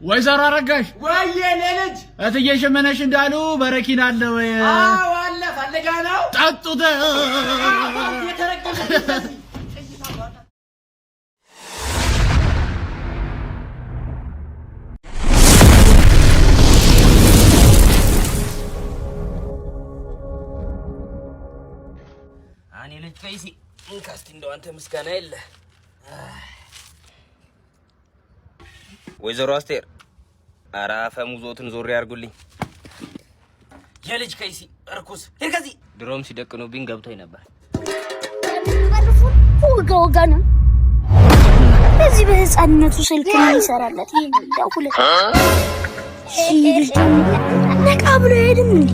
ወይዘሮ አረጋሽ ወየኔ ልጅ እትዬ ሽመነሽ እንዳሉ በረኪና አለ ወይ? አዎ አለ። ፈልጋ ነው ጠጡት። አኔ ልጅ ከይሲ እንካስቲ እንደው አንተ ምስጋና የለ ወይዘሮ አስቴር አራ ፈሙዞትን ዞር ያርጉልኝ። የልጅ ከይሲ እርኩስ ለከዚ ድሮም ሲደቅኑብኝ ገብቶኝ ነበር። ወጋ ነው በዚህ በህፃንነቱ ስልክ ምን ይሰራለት? ይሄው ሁለት ነቃ ብሎ ሄድም እንዴ?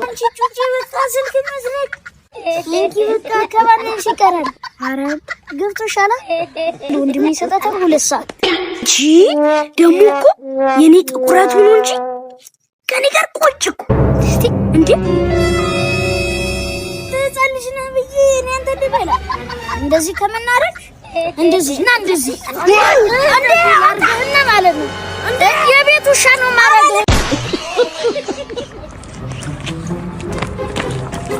አንቺ ጩጪ በቃ ስልክ መስለክ ለኪ በቃ ከባንሽ ይቀራል። አረ ገብቶሻል። ወንድሜ ይሰጣታል 2 ሰዓት እቺ ደሞ እኮ የኔ ጥቁራት ሆኖ እንጂ ከኔ ጋር ቆጭኩ እስቲ እንዴ ተጻልሽ ነው ብዬ እኔ አንተ ደበላ እንደዚህ ከመናረክ እንደዚህ እና እንደዚህ አንዴ አርገህና ማለት ነው እንዴ የቤቱ ውሻ ነው ማረግ።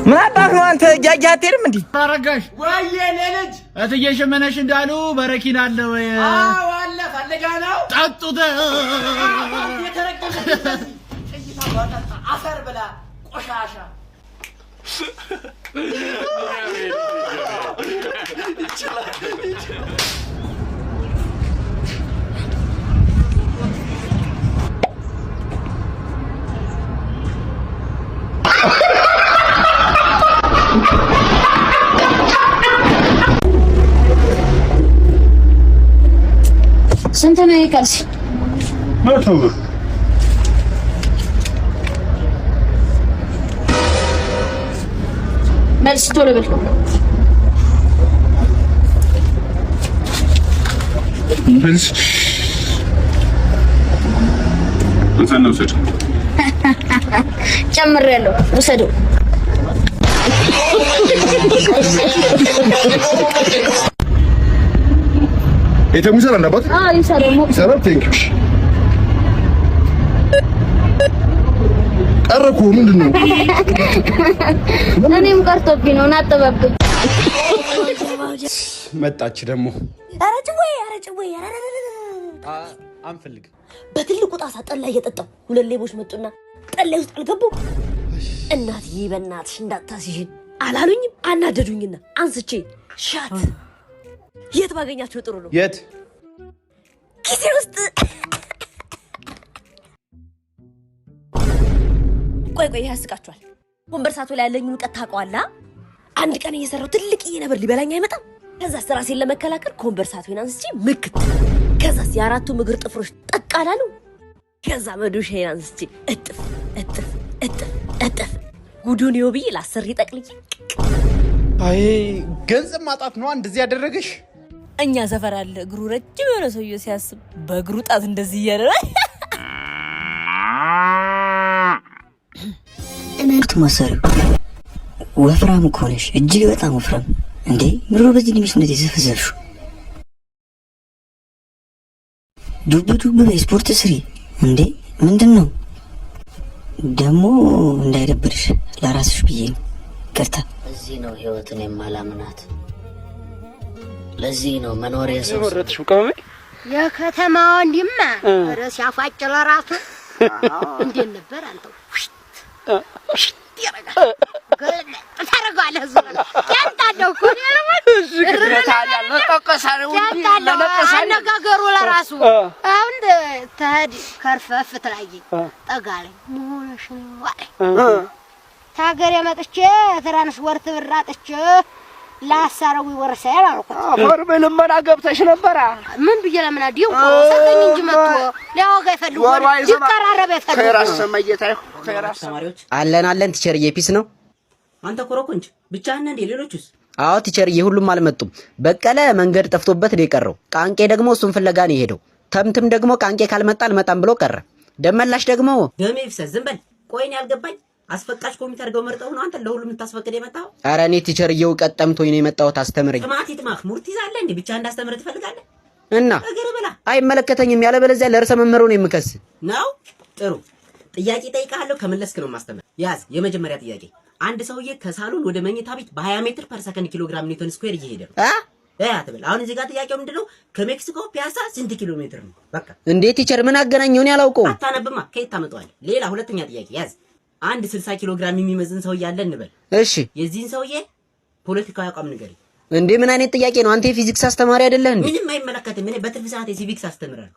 ምን አባህ ነው አንተ ጃጃ አትሄድም እንዴ? አረጋሽ ወየኔ ልጅ እትዬ ሽመነሽ እንዳሉ በረኪና አለ ወይ? አዎ አለ። ፈልጋ ነው ጠጡት። አፈር ብላ ቆሻሻ ስንት ነው ይቀርሽ? 100 ብር መልስ ቶሎ በል። መልስ እንሰን ነው ሰጭ ጨምሬያለሁ። ወሰደው የተሙ ይሰራል አባት? ይሰራል። ይሰራል። ቴንክ ዩ። ቀረኩ። ምንድነው? እኔም ቀርቶብኝ ነው ናጠበብኝ። መጣች ደግሞ። ኧረ ጭዌ አንፈልግ። በትልቁ ጣሳ ጠላ እየጠጣሁ 2 ሌቦች መጡና ጠላ ውስጥ አልገቡ። እናትዬ በእናትሽ እንዳታስይሽን አላሉኝም። አናደዱኝና አንስቼ ሻት የት ባገኛቸው ጥሩ ነው? የት ኪሴ ውስጥ። ቆይ ያስቃችኋል። ኮንቨርሳቶ ላይ ያለኝ ሙቀት ታውቀዋለህ? አንድ ቀን እየሰራው ትልቅዬ ነበር ሊበላኝ አይመጣም። ከዛስ ራሴን ለመከላከል ኮንቨርሳቶን አንስቼ ምክት። ከዛስ የአራቱ እግር ጥፍሮች ጠቅ አላሉ። ከዛ መዶሻዬን አንስቼ እጥፍ እጥፍ እጥፍ እጥፍ ጉዱን ይወብይ ላሰሪ ጠቅልዬ። አይ ገንዘብ ማጣት ነው እንደዚህ ያደረገሽ። እኛ ሰፈር አለ እግሩ ረጅም የሆነ ሰውዬ ሲያስብ በእግሩ ጣት እንደዚህ እያደረገ እንት ማሰሩ ወፍራም እኮ ነሽ፣ እጅግ በጣም ወፍራም። እንዴ ምሮ በዚህ ልምሽ እንደዚህ ዘፈዘፍሹ? ዱብ በስፖርት ስሪ እንዴ። ምንድነው ደግሞ? እንዳይደብርሽ ለራስሽ ብዬ ነው። ይቅርታ። እዚህ ነው ህይወትን የማላምናት። ለዚህ ነው መኖር የሰው ወረጥሽው ቀመሜ የከተማ ወንድማ ራስ ያፋጭ ለራሱ እንዴት ነበር አንተ? ታረጋለህ ዙራ ያንታለው እኮ ነው። ረታላል ተቀሳለው አነጋገሩ ለራሱ አሁን ተህዲ ከርፈፍ ትላይ ጠጋለኝ ሞሽ ነው ታገር ያመጥቼ ትራንስፖርት ብራጥቼ ላሳረው ይወርሳል አልኩት። አፈር በልመና ገብተሽ ነበር። ምን ብዬ ለምን አዲው ሰጠኝ እንጂ መጥቶ ሊያወጋ ይፈልጉ ይቀራረበ ይፈልጉ። ከራስ ሰማየታይ ከራስ ተማሪዎች አለን ቲቸርዬ። ፒስ ነው። አንተ ኮረኮንች ብቻህን እንዴ? ሌሎቹስ? አዎ ቲቸርዬ፣ ሁሉም አልመጡም። በቀለ መንገድ ጠፍቶበት ነው የቀረው። ቃንቄ ደግሞ እሱን ፍለጋ ነው የሄደው። ተምትም ደግሞ ቃንቄ ካልመጣ አልመጣም ብሎ ቀረ። ደመላሽ ደግሞ ደሜ ይፍሰስ። ዝም በል። ቆይን ያልገባኝ አስፈቃሽ ኮሚቴ አድርገው መርጠው ነው አንተ ለሁሉም የምታስፈቅድ የመጣው? ኧረ እኔ ቲቸርዬው ቀጠምቶኝ ነው የመጣሁት። አስተምረኝ። ጥማት ይጥማህ ሙርት ይዛለ እንዴ? ብቻ እንዳስተምር ትፈልጋለህ? እና አይመለከተኝም። ያለበለዚያ ለርዕሰ መምህሩ ነው የምከስ ነው። ጥሩ ጥያቄ ጠይቃለሁ፣ ከመለስክ ነው ማስተምር። ያዝ የመጀመሪያ ጥያቄ። አንድ ሰውዬ ከሳሎን ወደ መኝታ ቤት በ20 ሜትር ፐር ሰከንድ ኪሎግራም ኒውተን ስኩዌር እየሄደ ነው። አትበል። አሁን እዚህ ጋር ጥያቄው ምንድነው? ከሜክሲኮ ፒያሳ ስንት ኪሎ ሜትር ነው? በቃ እንዴት ቲቸር ምን አገናኘው? እኔ አላውቀውም። አታነብማ፣ ከየት ታመጣዋለህ? ሌላ ሁለተኛ ጥያቄ ያዝ። አንድ 60 ኪሎ ግራም የሚመዝን ሰውዬ አለ እንበል። እሺ የዚህን ሰውዬ ፖለቲካዊ አቋም ንገረኝ። እንዴ ምን አይነት ጥያቄ ነው? አንተ የፊዚክስ አስተማሪ አይደለህ እንዴ? ምንም አይመለከትም። እኔ በትርፍ ሰዓት የሲቪክስ አስተምራለሁ።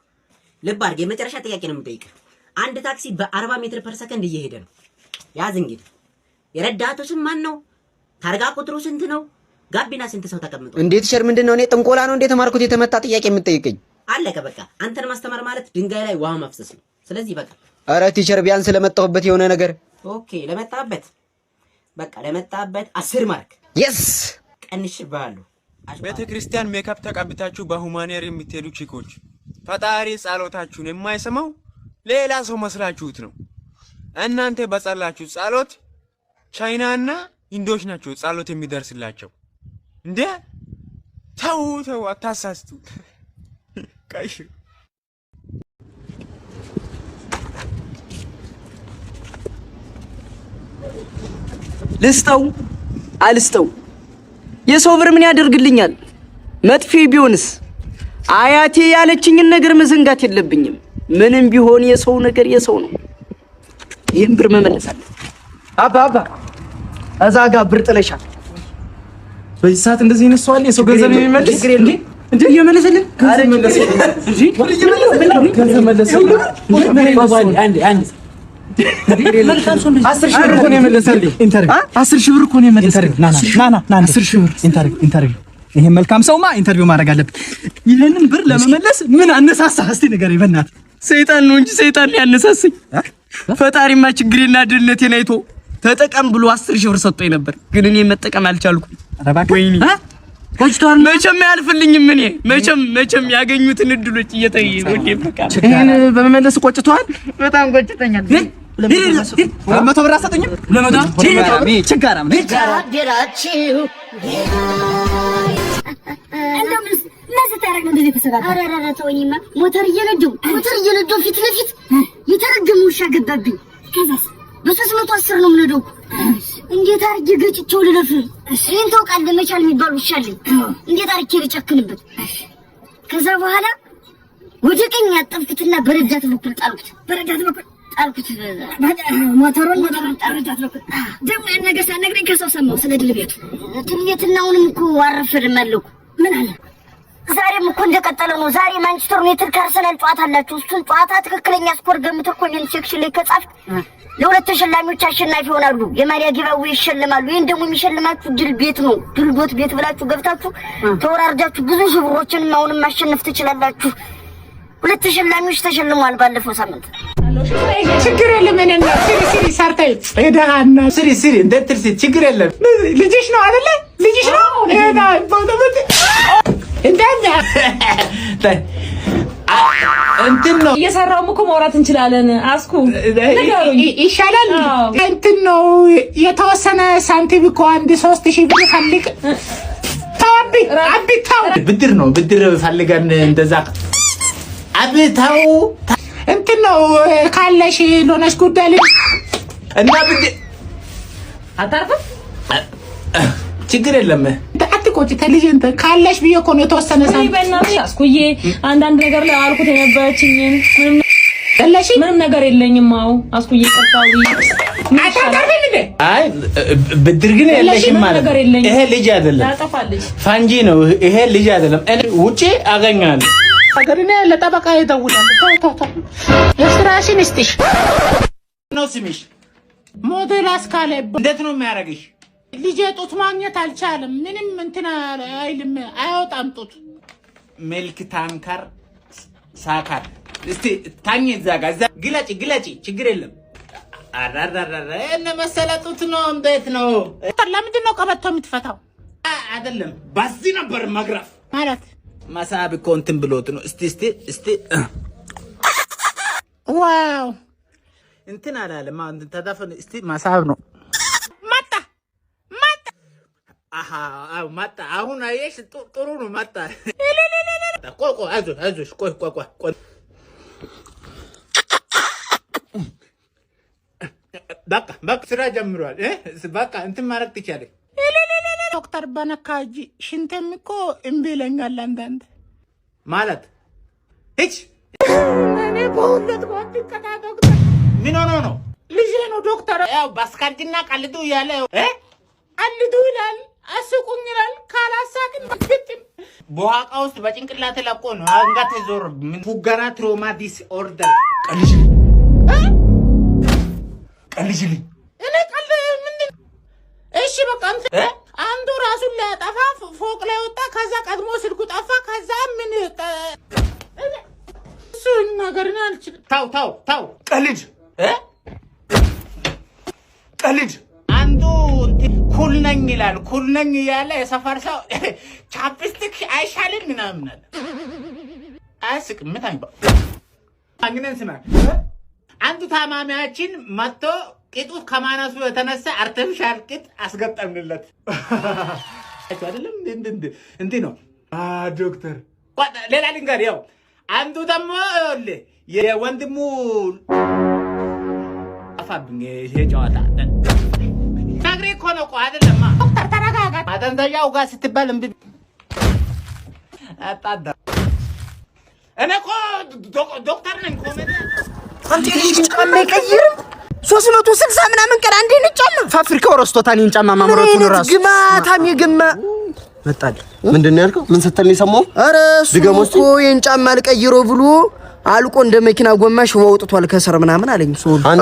ልብ አድርግ፣ የመጨረሻ ጥያቄ ነው የምጠይቅህ። አንድ ታክሲ በ40 ሜትር ፐር ሰከንድ እየሄደ ነው። ያዝ እንግዲህ የረዳቱ ስም ማን ነው? ታርጋ ቁጥሩ ስንት ነው? ጋቢና ስንት ሰው ተቀምጦ? እንዴት ቲቸር ምንድነው? እኔ ጥንቆላ ነው እንዴ ተማርኩት? የተመታ ጥያቄ የምትጠይቀኝ? አለቀ በቃ። አንተን ማስተማር ማለት ድንጋይ ላይ ውሃ ማፍሰስ ነው። ስለዚህ በቃ። አረ ቲቸር ቢያንስ ለመጣሁበት የሆነ ነገር። ኦኬ ለመጣበት በቃ ለመጣበት 10 ማርክ የስ ቀንሽብሃለሁ። ቤተክርስቲያን ሜካፕ ተቀብታችሁ በሁማኔር የምትሄዱ ቺኮች ፈጣሪ ጸሎታችሁን የማይሰማው ሌላ ሰው መስላችሁት ነው። እናንተ በጸላችሁ ጸሎት ቻይናና ኢንዶች ናቸው ጸሎት የሚደርስላቸው እንዴ? ተው አታሳስቱ። ቀሽ ልስጠው አልስጠው የሰው ብር ምን ያደርግልኛል? መጥፊ ቢሆንስ? አያቴ ያለችኝን ነገር መዘንጋት የለብኝም። ምንም ቢሆን የሰው ነገር የሰው ነው። ይሄን ብር መመለሳለሁ። አባ እዛ ጋር ብር ጥለሻል። በዚህ ሰዓት እንደዚህ ይነሳዋል የሰው ገንዘብ የሚመልስ ችግር የለም እንዴ? እየመለሰልን ገንዘብ መለሰ እንጂ ገንዘብ መለሰ። አንድ 10 ሺህ ብር እኮ ነው የመለሰልኝ። ኢንተርቪው 10 ሺህ ብር እኮ ነው የመለሰልኝ። ና 10 ሺህ ብር ኢንተርቪው። ይሄን መልካም ሰውማ ኢንተርቪው ማድረግ አለብን። ይሄንን ብር ለመመለስ ምን አነሳሳ? እስቲ ንገረኝ በእናትህ። ሰይጣን ነው እንጂ ሰይጣን ያነሳሰኝ። ፈጣሪማ ችግሬና ድህነቴን አይቶ ተጠቀም ብሎ 10 ሺህ ብር ሰጥቶኝ ነበር፣ ግን እኔ መጠቀም አልቻልኩም። ወይኔ ቆጭቷል። መቼም አያልፍልኝም። እኔ መቼም ያገኙትን እድሎች እየተይ ወዴ በቃ ይሄን በመመለስ ቆጭቷል። በጣም ቆጭተኛል። መቶ ብር አሰጠኝም። ችጋራም ችጋራችሁ ተወኝማ። ሞተር እየነዳሁ ፊት ለፊት የተረገመ ውሻ ገባብኝ። ከዛስ በ310 ነው የምነዳው። እንዴት አርጌ ገጭቼው ልለፍ? ይሄን ታውቃለህ? መቻል የሚባል ውሻ አለኝ። እንዴት አርጌ ልጨክንበት? ከዛ በኋላ ወደ ቀኝ ያጠፍኩትና በረዳት በኩል ጣልኩት። ሞተሩን በረዳት በኩል ደግሞ ያን ነገር ሳትነግረኝ ከሰው ሰማሁ። ስለ ድል ቤቱና አሁንም እኮ አረፈድም አለኩ። ምን አለ? ዛሬም እኮ እንደቀጠለ ነው። ዛሬ ማንቸስተር ዩናይትድ ከአርሰናል ጨዋታ አላችሁ። እሱን ጨዋታ ትክክለኛ ስኮር ገምተህ ኮሜንት ሴክሽን ላይ ከጻፍክ ለሁለት ተሸላሚዎች አሸናፊ ይሆናሉ። የማሪያ ጊባው ይሸልማሉ። ይሄን ደግሞ የሚሸልማችሁ ድል ቤት ነው። ድል ዶት ቤት ብላችሁ ገብታችሁ ተወራርዳችሁ ብዙ ሺህ ብሮችን አሁንም ማሸነፍ ትችላላችሁ። ሁለት ተሸላሚዎች ተሸልሟል ባለፈው ሳምንት። ችግር የለም። እኔ እና ሲሪ ሰርታይ እዳና ሲሪ እንደትርሲ ችግር የለም። ልጅሽ ነው አይደለ? ልጅሽ ነው እና ባውተበት እንደኛ እንትን ነው እየሰራውም እኮ ማውራት እንችላለን። አስኩ ይሻላል። እንትን ነው የተወሰነ ሳንቲም እኮ አንድ 3000 ብር ፈልግ አብታው ብድር ነው ብድር ፈልገን እንደዛ አብታው እንትን ነው ካለሽ ሎነሽ ጉዳይ እና ብድር አታርፍም። ችግር የለም። አትቆጭ ተልጅ እንትን ካለሽ ብዬ እኮ ነው የተወሰነ ሳንቲም። በእናትሽ አስኩዬ አንዳንድ ነገር ላይ አልኩት የነበረችኝን ምንም ነገር የለኝም። አዎ አስኩዬ ቀርታዊ አታቀርብም እንዴ? አይ ብድር ግን የለሽም ማለት ይሄ ልጅ አይደለም፣ ታጠፋለች። ፋንጂ ነው ይሄ ልጅ አይደለም። እኔ ውጪ አገኛለሁ። አገርና ለጠበቃ ይደውላል። ተው የስራሽን እስጥሽ ነው ስሚሽ ሞዴል አስካለ እንዴት ነው የሚያረግሽ? ልጄ ጡት ማግኘት አልቻለም። ምንም እንትና አይልም፣ አይወጣም ጡት። ሚልክ ታንከር ሳካር እስቲ ታኝ እዛ ግለጪ ችግር የለም። አራራራ እነ መሰለ ጡት ነው። እንዴት ነው? ለምንድን ነው ቀበቶ የምትፈታው? አይደለም በዚህ ነበር መግረፍ ማለት መሳብ እኮ እንትን ብሎት ነው። እስቲ ዋው እንትን አላለም። እንትን ተዳፈን እስቲ ማሳብ ነው። መጣ አው መጣ። አሁን አየሽ ጥሩ ነው። መጣ ቆይ አይዞሽ ቆይ በቃ ስራ ጀምሯል። በቃ እንትን ማድረግ ትችያለሽ። ዶክተር በነካጂ ሽንቴም እኮ እምቢ ይለኛል አንዳንድ ማለት እች እኔ በሁለት ወጥከታ ዶክተር ምን ሆኖ ነው? ልጄ ነው ዶክተር። ያው ባስካርጅና ቀልዱ እያለ ቀልዱ ይላል፣ አስቁኝ ይላል። ካላሳቅን ግጥም በዋቃ ውስጥ በጭንቅላት ለቆ ነው አንጋት ዞር ምን ፉጋራ ትሮማ ዲስኦርደር ቀልጅልኝ እኔ ቀል ምንድን እሺ በቃ አንዱ ራሱን ሊያጠፋ ፎቅ ላይ ወጣ። ከዛ ቀድሞ ስልኩ ጠፋ። ከዛ ምን እሱ ነገር ነው አልችልም። ታው ቀልድ አንዱ ኩል ነኝ ይላል። ኩል ነኝ እያለ የሰፈር ሰው ቻፕስቲክ አይሻልም ምናምን አለ። አያስቅም። ምታኝ አንግነን ስማ አንዱ ታማሚያችን መጥቶ ቂጡ ከማነሱ የተነሳ አርቲፊሻል ቂጥ አስገጠምንለት። አይደለም እንዴ ነው ዶክተር። ሌላ ልንገር፣ ያው አንዱ ደግሞ የወንድሙ አፋብኝ ይሄ ጨዋታ ነግሬ እኮ ነው። ቆይ አይደለም ዶክተር ተረጋጋ። ማደንዘዣው ጋር ስትባል እምቢ አጣዳ። እኔ እኮ ዶክተር ነኝ። ኮሜዲ አንተ ልጅ ጫማ አይቀይርም። 360 ምናምን ቀን አንዴ ነው ጫማ ፋብሪካው ረስቶታል። ይሄን ጫማ ማምረቱን ራሱ ግማታም ይገማ መጣል። ምንድነው ያልከው? ምን ስትል ነው የሰማው? ኧረ እሱ ይሄን ጫማ አልቀይሮ ብሎ አልቆ እንደ መኪና ጎማሽ ወውጥቷል ከሰር ምናምን አለኝ።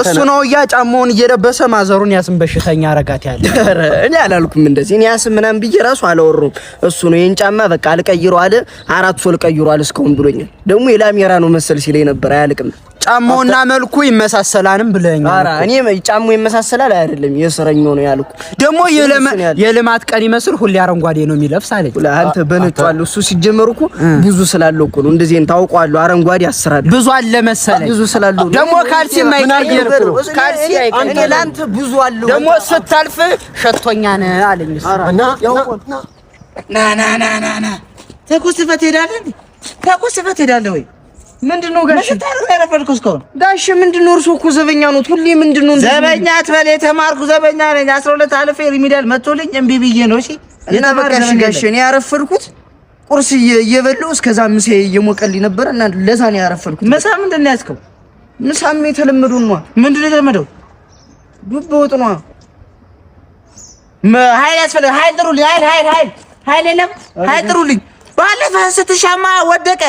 እሱ ነው ያ ጫማውን እየለበሰ ማዘሩን ያስም በሽተኛ አረጋት ያለ። ኧረ እኔ አላልኩም እንደዚህ። እኔ ያስም ምናምን ብዬ ራሱ አላወሩም። እሱ ነው ይሄን ጫማ በቃ አልቀይሮ አለ። 4 ሶል ቀይሯል እስካሁን ብሎኛል። ደግሞ የላሜራ ነው መሰል ሲለኝ ነበር። አያልቅም ጫማውና መልኩ ይመሳሰላልም ብለኛል። ኧረ እኔ ጫማው ይመሳሰላል አይደለም የስረኛው ነው ያልኩ። ደግሞ የልማት ቀን ይመስል ሁሌ አረንጓዴ ነው የሚለብስ አለኝ። አንተ በነጫው እሱ ሲጀመር እኮ ብዙ ስላለው እኮ ነው እንደዚህ ታውቀዋለሁ። አረንጓዴ አስራለሁ ብዙ አለ መሰለኝ። ብዙ ስላለው ደግሞ ካልሲ የማይቀየር ካልሲ አይቀየር። እኔ ላንተ ብዙ አለው ደግሞ ስታልፍ ሸቶኛ ነህ አለኝ። እና ና ተኩስፈት ሄዳለህ ወይ? ምንድነው ጋሽ ታረፈ ያረፈልኩስ እኮ ጋሽ ምንድነው? እርሱ እኮ ዘበኛ ነው። ሁሌ ምንድነው ዘበኛ አትበል። የተማርኩ ዘበኛ ነኝ። 12 አልፌ ሪሚዲያል መጥቶልኝ እምቢ ብዬ ነው። እሺ እና በቃ እሺ ጋሽ እኔ ያረፈልኩት ቁርስ እየበላሁ እስከዛ ምሳ እየሞቀልኝ ነበር እና ለዛ ነው ያረፈልኩት። ምሳ ምንድነው ያዝከው? ምሳም የተለመደው ነው። ምንድነው የተለመደው? ዱብ ወጥ ነው። ኃይል ያስፈልጋል። ኃይል ጥሩልኝ። ኃይል የለም። ኃይል ጥሩልኝ። ባለፈው ስትሻማ ወደቀ።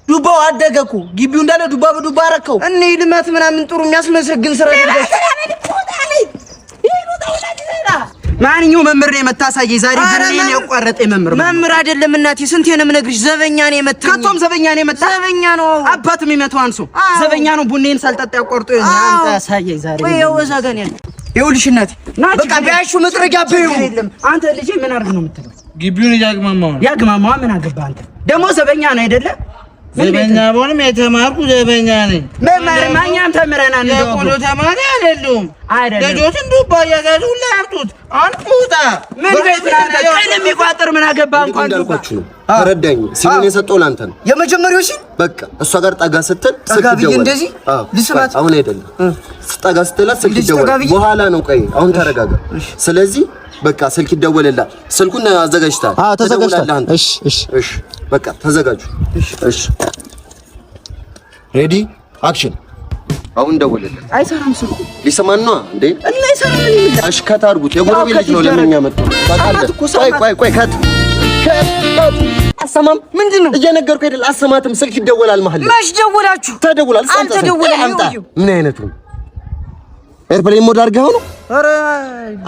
ዱባው አደገኩ። ግቢው እንዳለ ዱባ በዱባ አረከው። እኔ ልማት ምናምን ጥሩ የሚያስመሰግን ስራ ይደርስ ማንኛው መምህር ነው የመታሳየኝ ዛሬ? ብሬን ያቋረጠ መምህር አይደለም እናቴ። ስንቴ ነው የምነግርሽ? ዘበኛ ነው የመታኝ። ከቶም ዘበኛ ነው የመታ። ዘበኛ ነው አባትም የመታው አንሶ ዘበኛ ነው። ቡኔን ሳልጠጣ ያቋርጦ አንተ ያሳየኝ ዛሬ። ወይ ወዛ ጋር ነው ይኸውልሽ እናቴ። በቃ ቢያሹ መጥረጊያ በይው። አንተ ልጄ ምን አድርግ ነው የምትለው? ግቢውን ያግማማው ምን አገባ አንተ? ደግሞ ዘበኛ ነው አይደለ? ዘበኛ ቦንም የተማርኩ ዘበኛ ነኝ። ማኛም ተምረናል። ለቆሎ ተማሪ አይደለም። ልጆችን ዱባ ያዛዙ ለአርቱት አንቁታ ምን ቤት ቀለም ይቋጥር ምን አገባ እንኳን ዱባ ተረዳኝ። ሲሆን የሰጠው ላንተ ነው የመጀመሪያው ሲል በቃ እሷ ጋር ጠጋ ስትል ስልክ ይደውላል። እንደዚህ ልስማት አሁን አይደለም ጠጋ ስትላት ስልክ ይደውላል። በኋላ ነው። ቆይ አሁን ተረጋጋ። ስለዚህ በቃ ስልክ ይደወልልሃል። ስልኩን አዘጋጅተሃል? አዎ ተዘጋጅተሃል። እሺ በቃ ተዘጋጁ። እሺ ሬዲ አክሽን። አሁን ደወልልህ። አይሰራም ስልኩ። ሊሰማን ነው እንዴ? እና አይሰራም። አሽከታ አድርጉት። የጎረቤት ልጅ ነው ለምኛ መጣው። ቆይ ከት አሰማም። ምንድነው እየነገርኩህ አይደል? አሰማትም። ስልክ ይደወላል ማለት ማሽ ደወላችሁ? ተደውላል። አንተ ደውላለህ። ምን አይነቱ ኤርፕሌን ሞድ አድርገው ነው? ኧረ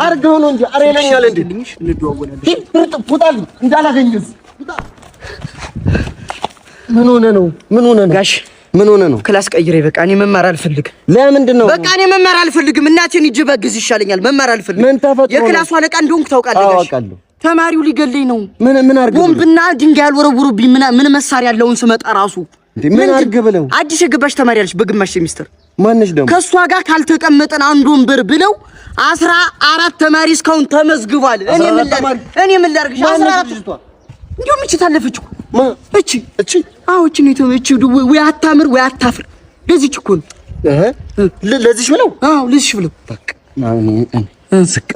አድርገው ነው እንጂ ኧረ ይለኛል እንዴ? እንደዋወላለን። ፉጣል እንዳላገኝስ ምን ሆነ ነው ጋሽ? ምን ሆነ ነው? ክላስ ቀይሬ በቃ እኔ መማር አልፈልግም። ለምንድን ነው? በቃ እኔ መማር አልፈልግም። እናቴን ሂጅ በግዝ ይሻለኛል። መማር አልፈልግም። ምን ተፈጥሮ? የክላሱ አለቃ እንደሆንኩ ታውቃለህ ጋሽ? አውቃለሁ። ተማሪው ሊገለኝ ነው። ምን አርግ? ቦምብና ድንጋይ አልወረውሩብኝ። ምን መሳሪያ ያለውን ስመጣ ራሱ ምን አርግ ብለው? አዲስ የገባሽ ተማሪ አለች በግማሽ ሴሚስተር ማነሽ ደግሞ? ከሷ ጋር ካልተቀመጠን አንድ ወንበር ብለው 14 ተማሪ እስካሁን ተመዝግቧል። እኔ ምን ላድርግሽ? 14 እንዴው ምቺ ታለፈች እኮ እቺ አዎ እቺ ነው የተመች ወይ አታምር ወይ አታፍር። ለዚች እኮ ነው ለዚች ብለው አዎ ለዚች ብለው በቃ እንስቅ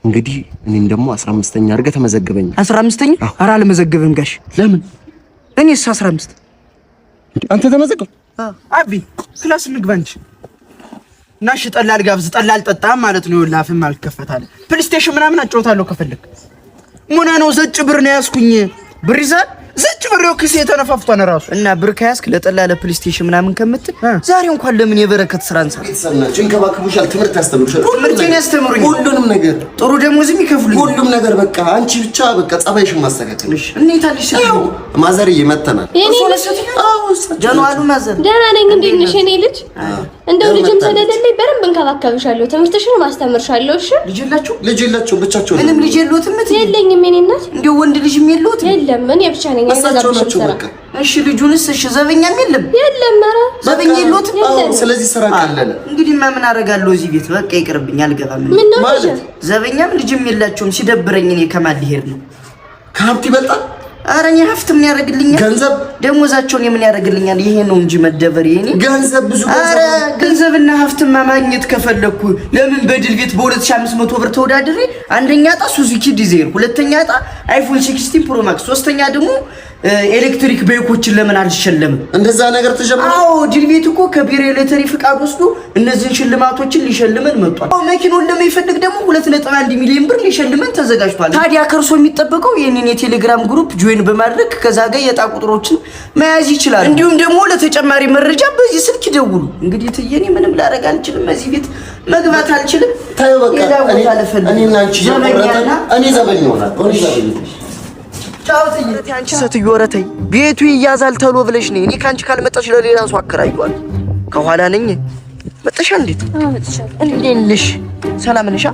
እንግዲህ እኔም ደግሞ 15ኛ አድርገህ ተመዘግበኝ። 15ኛ? ኧረ አልመዘግብም ጋሽ። ለምን? እኔስ 15 አንተ ተመዘግብ። አቢ ክላስ እንግባ እንጂ ናሽ ጠላ ልጋብዝ። ጠላ አልጠጣም ማለት ነው። ይኸውልህ ማለት ከፈታለ ፕሌይስቴሽን ምናምን አጫውታለሁ ከፈለክ። ሙና ነው ዘጭ ብር ነው ያስኩኝ። ብር ይዛል ዘጭ ብር ነው ክሴ ተነፋፍቷን ራሱ እና ብር ከያዝክ ለጠላ ለፕሌይስቴሽን ምናምን ከምትል ዛሬ እንኳን ለምን የበረከት ስራ እንሰራ? ሰናችሁ እንከባከቡሻል፣ ትምህርት ያስተምሩሻል፣ ትምህርቴን ያስተምሩኝ፣ ሁሉንም ነገር ጥሩ ደሞዝም ይከፍሉኝ፣ ሁሉም ነገር በቃ አንቺ ብቻ በቃ ጸባይሽን ማስተካከልሽ። እንዴት አለሽ? ማዘር እየመተናል። ጀኗሉ ማዘር ደህና ነኝ። እንዴት ነሽ የኔ ልጅ? እንደው ልጅም ስለሌለኝ በደንብ እንከባከብሻለሁ፣ ትምህርትሽንም አስተምርሻለሁ። እሺ ልጅ የላችሁ ብቻቸው? ምንም ልጅ የለዎትም? የለኝም የኔ እናት። እንደው ወንድ ልጅም የለዎትም? የለም እኔ ብቻ ነኝ። እሺ ልጁንስ? እሺ ዘበኛም የለም? የለም። ኧረ ዘበኛ የለዎትም? ስለዚህ ስራ ካለለ እንግዲህ ምን አደርጋለሁ እዚህ ቤት? በቃ ይቅርብኝ፣ አልገባም። ምን ነው ማለት ዘበኛም ልጅም የላቸውም። ሲደብረኝ እኔ ከማን ልሄድ ነው? ከሀብት ይበልጣል? ኧረ እኔ ሀብት ምን ያደርግልኛል? ገንዘብ ደሞዛቸውን የምን ያደርግልኛል? ይሄ ነው እንጂ መደበር ይሄ ገንዘብ ብዙ ገንዘብ። ኧረ ገንዘብና ሀብትማ ማግኘት ከፈለኩ ለምን በድል ቤት በ2500 ብር ተወዳድሬ አንደኛ ዕጣ ሱዙኪ ዲዛይር፣ ሁለተኛ ዕጣ አይፎን 16 ፕሮ ማክስ፣ ሶስተኛ ደግሞ ኤሌክትሪክ ባይኮችን ለምን አልሸለምም? እንደዛ ነገር ተጀመረ? አዎ ድል ቤት እኮ ከቢሮ ሎተሪ ፍቃድ ወስዶ እነዚህን ሽልማቶችን ሊሸልመን መጥቷል። አዎ መኪናውን ለማይፈልግ ደግሞ 2.1 ሚሊዮን ብር ሊሸልመን ተዘጋጅቷል። ታዲያ ከርሶ የሚጠበቀው ይሄንን የቴሌግራም ግሩፕ ጆይን በማድረግ ከዛ ጋር የዕጣ ቁጥሮችን መያዝ ይችላል። እንዲሁም ደግሞ ለተጨማሪ መረጃ በዚህ ስልክ ይደውሉ። እንግዲህ ትየኔ ምንም ላደርግ አልችልም፣ እዚህ ቤት መግባት አልችልም። ታዩ በቃ እኔና አንቺ ዘመኛና እኔ ዘመኝ ሆናል። አንቺ ሴትዮ ኧረ ተይ፣ ቤቱ ይያዛል ተሎ ብለሽ ነኝ። እኔ ካንቺ ካልመጣሽ ለሌላ ሰው አከራይዋል። ከኋላ ነኝ። መጣሽ? እንዴት እንዴት ነሽ? ሰላም ነሽ?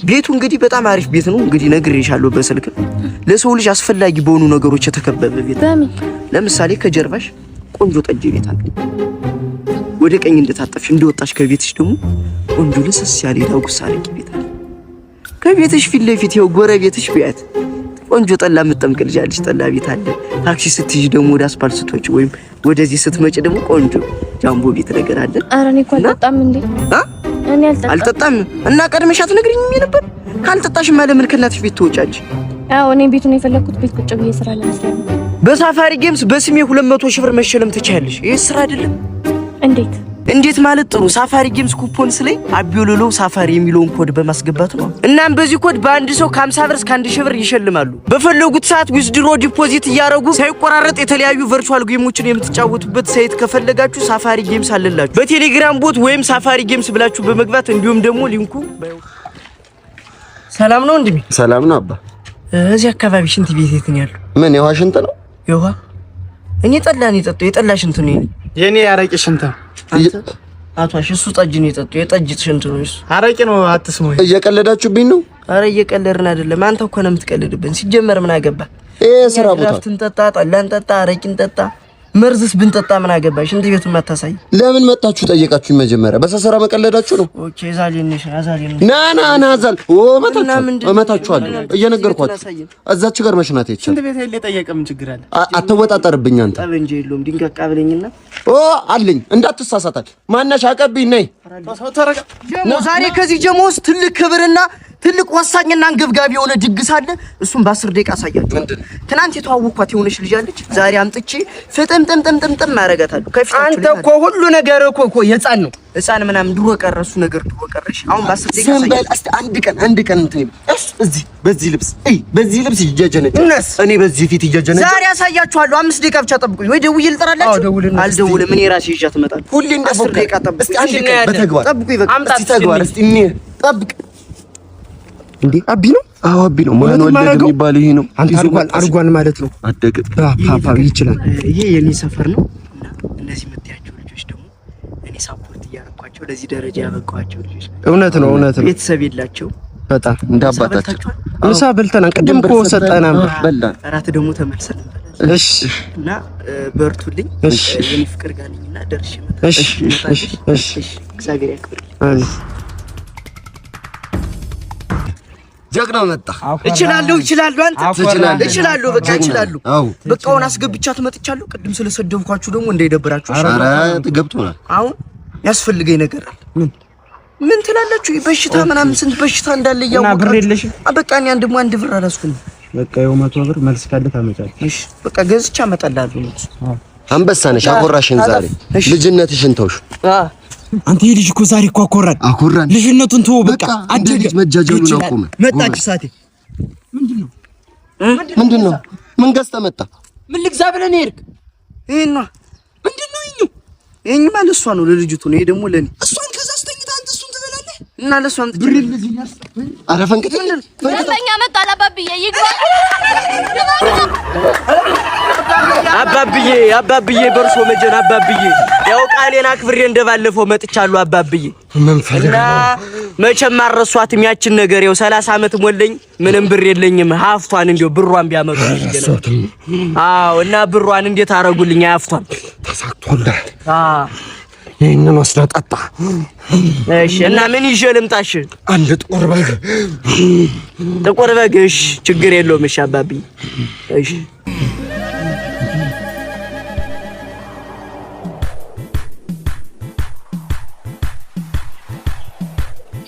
ቤቱ እንግዲህ በጣም አሪፍ ቤት ነው። እንግዲህ ነግሬሻለሁ በስልክ። ለሰው ልጅ አስፈላጊ በሆኑ ነገሮች የተከበበ ቤት። ለምሳሌ ከጀርባሽ ቆንጆ ጠጅ ቤት አለ። ወደ ቀኝ እንደታጠፍሽ እንደወጣሽ ከቤትሽ ደግሞ ቆንጆ ለሰስ ያለ ዳጉሳ አረቂ ቤት አለ። ከቤትሽ ፊት ለፊት ይኸው ጎረቤትሽ ቢያት ቆንጆ ጠላ የምትጠምቅ ልጅ አለች፣ ጠላ ቤት አለ። ታክሲ ስትይዥ ደግሞ ወደ አስፓልት ስትወጪ ወይም ወደዚህ ስትመጪ ደግሞ ቆንጆ ጃምቦ ቤት ነገር አለ። ኧረ እኔ እኮ አልጠጣም እንዴ! እኔ አልጠጣም እና ቀድመሽ አትነግሪኝም ነበር? ካልጠጣሽማ ለምን ከእናትሽ ቤት ትወጫለሽ? አዎ እኔ ቤቱን የፈለኩት ቤት ቁጭ ብዬ ስራ ለመስራት ነው። በሳፋሪ ጌምስ በስሜ 200 ሺህ ብር መሸለም ትችያለሽ። ይሄ ስራ አይደለም? እንዴት ማለት ጥሩ። ሳፋሪ ጌምስ ኩፖንስ ላይ አቢዮሎሎ ሳፋሪ የሚለውን ኮድ በማስገባት ነው። እናም በዚህ ኮድ በአንድ ሰው ከ50 ብር እስከ 1000 ብር ይሸልማሉ። በፈለጉት ሰዓት ዊዝድሮ ዲፖዚት እያደረጉ ሳይቆራረጥ የተለያዩ ቨርቹዋል ጌሞችን የምትጫወቱበት ሳይት ከፈለጋችሁ ሳፋሪ ጌምስ አለላችሁ። በቴሌግራም ቦት ወይም ሳፋሪ ጌምስ ብላችሁ በመግባት እንዲሁም ደግሞ ሊንኩ ሰላም ነው እንዴ? ሰላም ነው አባ። እዚህ አካባቢ ሽንት ቤት የት ነው ያለው? ምን የውሃ ሽንት ነው? የውሃ እኔ ጠላን የጠጣው የጠላ ሽንት ነው የኔ ያረቂ ሽንት ነው። አቷሽ እሱ ጠጅ ነው የጠጣው የጠጅ ሽንት ነው እሱ። አረቂ ነው አትስሙኝ። እየቀለዳችሁብኝ ነው? አረ እየቀለድን አይደለም። አንተ እኮ ነው የምትቀልድብን። ሲጀመር ምን አገባ? ስራ ቦታ እንጠጣ፣ ጠላን ጠጣ፣ አረቂን ጠጣ፣ መርዝስ ብንጠጣ ምን አገባሽ? ሽንት ቤቱን ማታሳይ ለምን መጣችሁ? ጠየቃችሁኝ። መጀመሪያ በሰሰራ መቀለዳችሁ ነው። ኦኬ ዛሊንሽ አዛሊን ና ዛል እመታችኋለሁ። እየነገርኳችሁ እዛች ጋር መሽናት ይቻላል። ሽንት ቤት ላይ ጠየቀ ምን ችግር አለ? አትወጣጠርብኝ አንተ። ጠበንጀ የለውም ድንጋይ አቃብለኝና አለኝ እንዳትሳሳታል። ማነሽ አቀብኝ ነይ። ዛሬ ከዚህ ጀሞስ ትልቅ ክብርና ትልቅ ወሳኝና አንገብጋቢ የሆነ ድግስ አለ። እሱም በ10 ደቂቃ አሳያችሁ። ትናንት የተዋወቅኳት የሆነች ልጅ አለች። ዛሬ አምጥቼ ፍጥምጥምጥምጥም ማረጋታለሁ። ከፊታችሁ አንተ እኮ ሁሉ ነገር እኮ የጻን ነው። ህፃን ምናምን ድሮ ቀረሱ ነገር ድሮ ቀረሽ። አሁን በ10 ደቂቃ ሰንበል እስቲ አንድ ቀን እንትን እዚህ በዚህ ልብስ ይጀጀነች እኔ በዚህ ፊት ይጀጀነች። ዛሬ አሳያችኋለሁ። 5 ደቂቃ ብቻ ጠብቁኝ። ወይ ደውዬ ልጠራላችሁ? አልደውልም። እኔ ራሴ ይዣት እመጣለሁ። ሁሌ እንደ 10 ደቂቃ ጠብቁኝ። እስቲ አንድ ቀን በተግባር ጠብቁኝ። በቃ እስቲ ተግባር እስቲ ጠብቅ። እንዴ አቢ ነው? አዎ አቢ ነው። ማን ወለደ የሚባል ይሄ ነው። አንተ አርጓን ማለት ነው። አደግጥ ፓፓ ይችላል። ይሄ የኔ ሰፈር ነው። እነዚህ የምትያቸው ልጆች ደግሞ እኔ ሳፖርት እያደረኳቸው ለዚህ ደረጃ ያበቃቸው ልጆች። እውነት ነው። ቤተሰብ የላቸው። በጣም እንዳባታቸው ምሳ በልተናል። ቅድም እኮ ሰጠናል። በላን። እራት ደግሞ ተመልሰን እሺ እና በርቱልኝ የኔ ፍቅር ጋር ነኝና ደርሼ መጣ እሺ እግዚአብሔር ያክብርልኝ ጀግናው መጣ እችላለሁ አንተ እችላለሁ በቃ እችላለሁ በቃውን አስገብቻት መጥቻለሁ ቅድም ስለሰደብኳችሁ ደግሞ እንዳይደብራችሁ ኧረ ገብቶናል አሁን ያስፈልገኝ ነገር አለ ምን ትላላችሁ በሽታ ምናምን ስንት በሽታ እንዳለ ያወቃችሁ በቃ እኔ አንድ ብር አላስኩኝ በቃ የው 100 ብር መልስ ካለ ታመጫለሽ እሺ በቃ ገዝቻ መጣላለሁ አንበሳ ነሽ አኮራሽን ዛሬ ልጅነትሽን ተውሽ አንተ ልጅ እኮ ዛሬ እኮ አኮራን ልጅነቱን ተው በቃ አንተ ልጅ መጃጀሉን አቆመ መጣች ሳቴ ምንድነው ምን ገዝተህ መጣ ምን ልግዛ ብለህ ሄድክ ይሄን ምንድነው ይሄን ማለት እሷ ነው ለልጅቱ ነው ይሄ ደግሞ ለኔ እሷን ከዛ አስተኝታ አንተ እሱን ትበላለህ እና ለሷን ብር ልጅ አረ ፈንክት ፈንክተኛ መጣ አባብዬ ይግባ አባብዬ በርሶ መጀን አባብዬ ያው ቃሌን አክብሬ እንደባለፈው መጥቻለሁ አባብዬ እና መቼም አረሷትም ያችን ነገር ያው 30 አመት ሞለኝ ምንም ብር የለኝም ሀፍቷን እንደው ብሯን ቢያመጡ አዎ እና ብሯን እንዴት አረጉልኝ ሀፍቷን ተሳክቶልህ ይሄንን ወስደህ ጠጣ እሺ እና ምን ይዤ ልምጣሽ አንድ ጥቁር በግ እሺ ችግር የለውም እሺ አባብዬ እሺ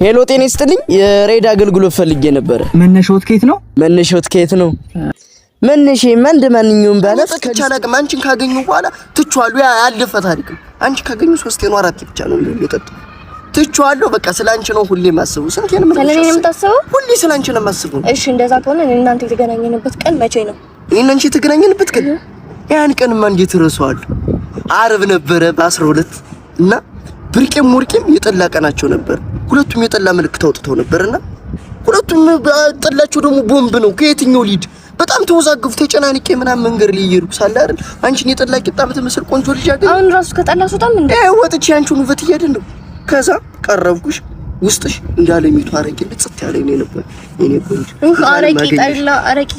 ሄሎ ጤና ይስጥልኝ የሬድ አገልግሎት ፈልጌ ነበር መነሻዎት ከየት ነው መነሼ እንደማንኛውም ባለ ተከቻለቅ ማንቺን ካገኙ በኋላ ትቻለሁ ያለፈ ታሪክ አንቺ ካገኙ 3 ነው 4 ብቻ ነው እንደሚጠጥ ትቻለሁ በቃ ስላንቺ ነው ሁሌ ማስበው ስንቴን ምን ስለኔ ነው የምታስበው ሁሌ ስላንቺ ነው ማስበው እሺ እንደዛ ከሆነ እናንተ የተገናኘንበት ቀን መቼ ነው እናንቺ የተገናኘንበት ቀን ያን ቀንማ እንዴት ረሳዋለሁ ዓርብ ነበረ በ12 እና ብርቄም ወርቄም የጠላ ቀናቸው ነበር ሁለቱም የጠላ ምልክት አውጥተው ነበርና ሁለቱም ጠላቸው ደግሞ ቦምብ ነው ከየትኛው ሊድ በጣም ተወዛግፉ ተጨናንቄ ምናምን መንገር ሊይርኩ ሳለ አይደል አንቺን የጠላ ቂጣ ምትመስል ቆንጆ ልጅ አገኘ አሁን ራሱ ከጠላ ሱጣም እንደ ወጥቼ አንቺን ውበት እያደነው ከዛ ቀረብኩሽ ውስጥሽ እንዳለሚቱ አረቂ ልጽት ያለ እኔ ነበር እኔ ቆንጆ አረቂ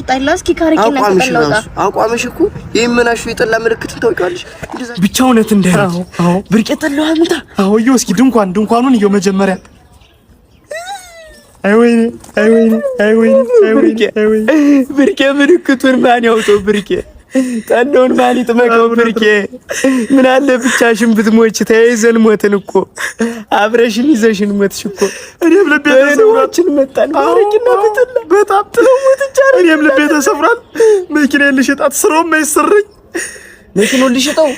ጠላ እስኪ ካረቂና ጠላውጣ አቋምሽ እኮ የምናሹ የጠላ ምልክትን ታውቂዋለሽ እንደዛ ብቻ እውነት እንዳይሆን ብርቄ ጠላው አምጣ ይኸው እስኪ ድንኳኑን ይኸው መጀመሪያ ብርቄ ምልክቱን ማን ያውጣው ብርቄ ጠላውን ማን ይጥመቀው ብርቄ ምን አለ ብቻሽን ብትሞች ተይዘን ሞትን እኮ አብረሽን ይዘሽን ሞትሽ እኮ እኔም ልቤ ተሰብሯል መጣን አረቂና ብትላ በጣም ጥሎት ይቻላል እኔም ልቤ ተሰብሯል መኪናዬን ልሽጣት ስራውም አይሰረኝ መኪናውን ልሽጠው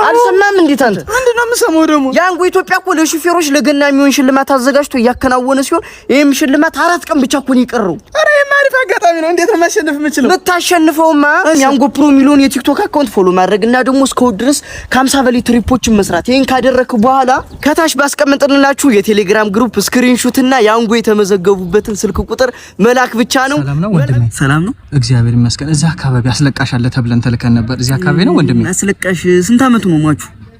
አልሰማም እንዴት አንተ ምንድነው የምሰማው ደግሞ ያንጎ ኢትዮጵያ እኮ ለሹፌሮች ለገና የሚሆን ሽልማት አዘጋጅቶ እያከናወነ ሲሆን ይሄም ሽልማት 4 ቀን ብቻ እኮ ነው የቀረው አረ የማሪፍ አጋጣሚ ነው እንዴት ነው ማሸነፍ የምችለው ልታሸንፈውማ ያንጎ ፕሮ ሚሊዮን የቲክቶክ አካውንት ፎሎ ማድረግና ደግሞ እስከው ድረስ ከ50 በላይ ትሪፖችን መስራት ይሄን ካደረክ በኋላ ከታች ባስቀምጥንላችሁ የቴሌግራም ግሩፕ ስክሪንሾት እና ያንጎ የተመዘገቡበትን ስልክ ቁጥር መላክ ብቻ ነው ሰላም ነው እግዚአብሔር ይመስገን እዛ አካባቢ አስለቃሽ አለ ተብለን ተልከን ነበር እዛ አካባቢ ነው ወንድሜ አስለቃሽ ስንት አመቱ ነው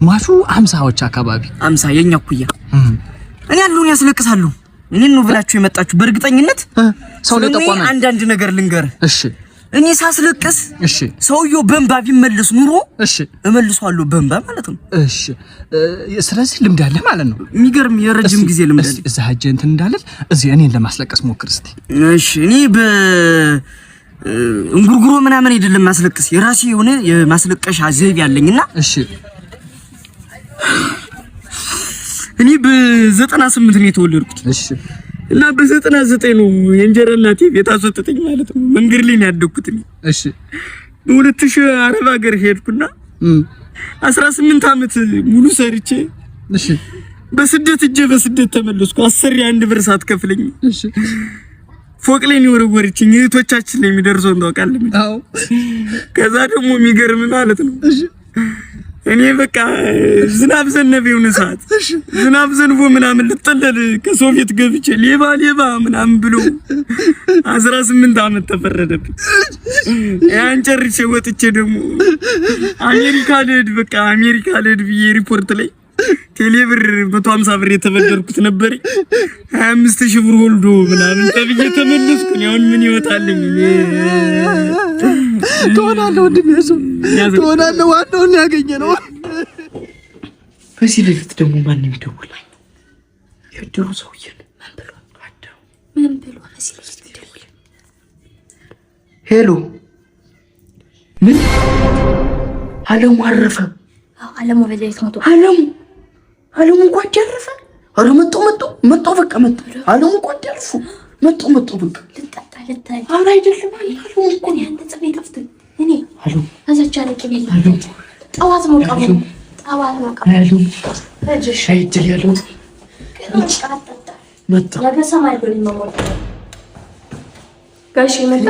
ማቹ 50ዎች አካባቢ 50 የኛ ኩያ እኔ ያሉን ያስለቅሳሉ እኔን ነው ብላችሁ የመጣችሁ በእርግጠኝነት ሰው ለጠቋመ አንድ ነገር ልንገር እሺ እኔ ሳስለቅስ እሺ ሰውየው በእንባ ቢመለስ ኑሮ እሺ እመልሰዋለሁ በእንባ ማለት ነው እሺ ስለዚህ ልምድ አለ ማለት ነው የሚገርም የረጅም ጊዜ ልምድ አለ እዛ ሀጀ እንትን እንዳለ እዚህ እኔን ለማስለቀስ ሞክር እስቲ እሺ እኔ እንጉርጉሮ ምናምን አይደለም ማስለቀስ የራሴ የሆነ የማስለቀሻ ዘይቤ ያለኝና እሺ እኔ በ98 ነው የተወለድኩት እሺ እና በ99 ነው የእንጀራ እናቴ ቤት አስወጥተኝ ማለት ነው መንገድ ላይ ነው ያደግኩት እሺ በ2000 አረብ ሀገር ሄድኩና 18 አመት ሙሉ ሰርቼ እሺ በስደት ተመለስኩ 10 ብር ሳትከፍለኝ እሺ ፎቅ ላይ ነው ወረወረችኝ እህቶቻችን ላይ የሚደርሰው እንደውቃለሁ አዎ ከዛ ደግሞ የሚገርም ማለት ነው እሺ እኔ በቃ ዝናብ ዘነበ የሆነ ሰዓት ዝናብ ዘንቦ ምናምን ልጠለል ከሶቪየት ገብቼ ሌባ ምናምን ብሎ 18 አመት ተፈረደብኝ ያን ጨርሼ ወጥቼ ደግሞ አሜሪካ ልሄድ ብዬ ሪፖርት ላይ ቴሌብር 150 ብር የተበደርኩት ነበር 25000 ብር ወልዶ ምናምን ተብዬ ተመለስኩ። አሁን ምን ይወጣልኝ? ትሆናለህ ወንድም ያዘው ትሆናለህ። ዋናውን ያገኘነው በዚህ ልጅት ደግሞ ማንም ይደውላል። የድሩ ሰውዬ ምን ብሎ በዚህ ልጅት ይደውል። ሄሎ ምን አለሙ አረፈ? አለሙ በሌሊት ሞቶ አለሙ እንኳን አረፈ። ኧረ መጣው በቃ መጣ። አለሙ እንኳን አረፈ። መጣው በቃ ልጠጣ ልታይ። ኧረ አይደለም አለሙ እኮ ያንተ ጽቤ ከፍት እኔ አለሙ አዛቻ ነው ቅቤ ጠዋት ነው ቀሙ አለሙ ሻይትል ያለው መጣ ያገሰማል ብለኝ መሞት ጋሽ መጣ።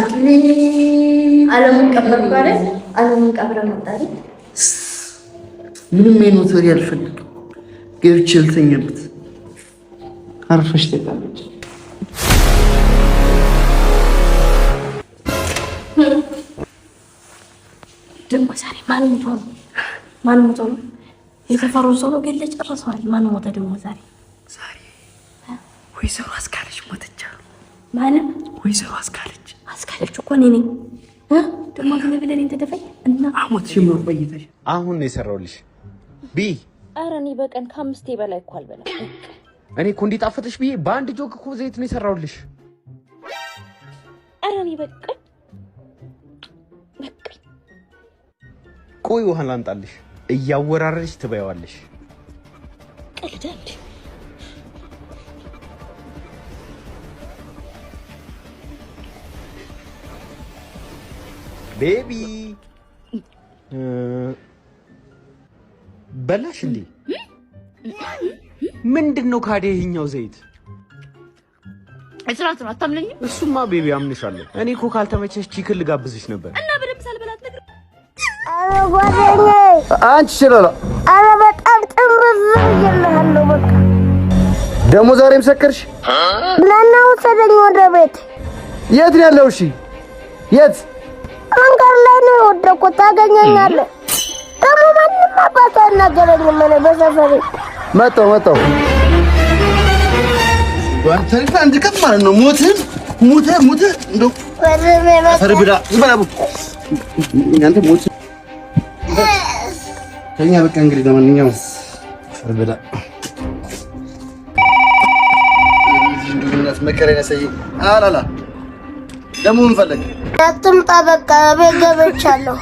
አለሙን ቀበርኩ አይደል? አለሙን ቀብረ መጣ አይደል? ምንም አይነት ወሬ አልፈልግም። ገብቼ ልተኛበት። አርፈሽ ተቀመጭ። ደግሞ ዛሬ ማን ሞቶ ነው? የሰፈሩን ሰው ነው ገለ ጨርሰዋል። ማን ሞተ ደግሞ ዛሬ? ወይዘሮ አስካለች ሞተች። ማንም ወይዘሮ አስካለች እኮ እኔ ነኝ። ደግሞ ግን ብለን ተደፈኝ እና አሞት ሽምር ቆይተሽ አሁን ነው የሰራውልሽ ቢ። ኧረ እኔ በቀን ከ5 በላይ እኮ አልበላም። እኔ እኮ እንዲጣፈጥሽ ብዬ በአንድ ጆግ እኮ ዘይት ነው የሰራውልሽ። ኧረ እኔ በቀን ቆይ ውሃ ላምጣልሽ፣ እያወራረድሽ ትበያዋለሽ። ቀልድ እንዴ? ቤቢ በላሽ እንዴ? ምንድነው ካዲያ ይሄኛው ዘይት? እስራት ነው አታምነኝም? እሱማ ቤቢ አምንሻለሁ። እኔ እኮ ካልተመቸሽ ቺክን ልጋብዝሽ ነበር። እና በደምብ ሳልበላት ነገር ጓደኛዬ አንቺ ሽለላ አረ በጣም ጥምዝ ይልሃለሁ። በቃ ደግሞ ዛሬም ሰከርሽ? ናና ወሰደኝ ወደ ቤት። የት ነው ያለው? እሺ የት? መንገድ ላይ ነው የወደኩት። ታገኘኛለህ። ደግሞ ማንም አባቱ አናገረኝም። እኔ በሰፈሬ መጣሁ ወንተሪፍ አንድ ቀን ማለት ነው ሞተ እንደው ፈርብዳ ዝባላቡ እናንተ ሞት ከኛ በቃ እንግዲህ ለማንኛውም ፈርብዳ እንደውነት መከረኝ ያሳይ አላላ ደግሞ ምን ፈለግ አትምጣ። በቃ ቤት ገብቻለሁ።